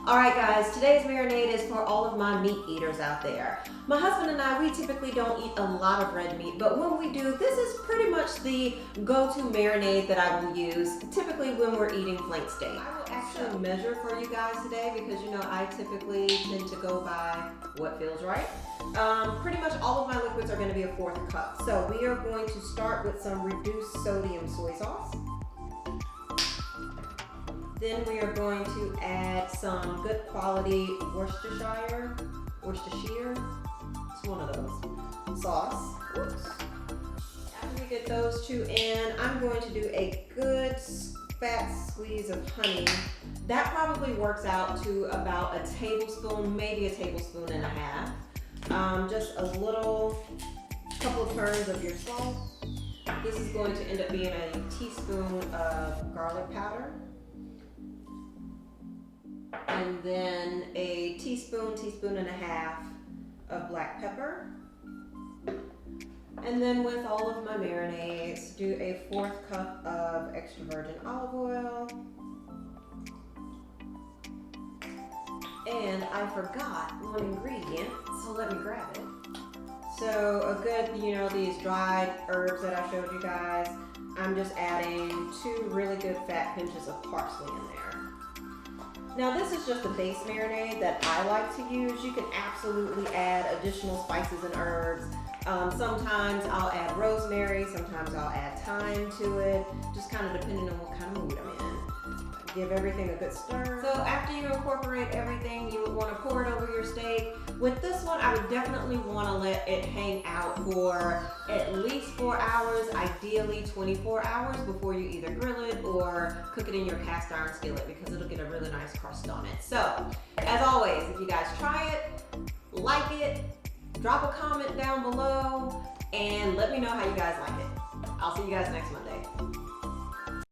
All right, guys, today's marinade is for all of my meat eaters out there. My husband and I, we typically don't eat a lot of red meat, but when we do, this is pretty much the go-to marinade that I will use, typically when we're eating flank steak. I will actually measure for you guys today because, you know, I typically tend to go by what feels right. Pretty much all of my liquids are going to be a 1/4 cup. So we are going to start with some reduced sodium soy sauce. Then we are going to add some good quality Worcestershire, it's one of those, sauce. Oops. After we get those two in, I'm going to do a good fat squeeze of honey. That probably works out to about a tablespoon, maybe a tablespoon and a half. Just a couple of turns of your salt. This is going to end up being a teaspoon of garlic powder. And then a teaspoon and a half of black pepper. And then with all of my marinades, do a 1/4 cup of extra virgin olive oil. And I forgot one ingredient, so let me grab it. So a good, these dried herbs that I showed you guys, I'm just adding 2 really good fat pinches of parsley in there. Now this is just a base marinade that I like to use. You can absolutely add additional spices and herbs. Sometimes I'll add rosemary, sometimes I'll add thyme to it, just kind of depending on what kind of mood I'm in. Give everything a good stir. So after you incorporate everything, you would want to pour it over your steak. With this one, I would definitely want to let it hang out for at least 4 hours, ideally 24 hours before you either grill it or cook it in your cast iron skillet because it'll get a really nice crust on it. So, as always, if you guys try it, like it, drop a comment down below, and let me know how you guys like it. I'll see you guys next Monday.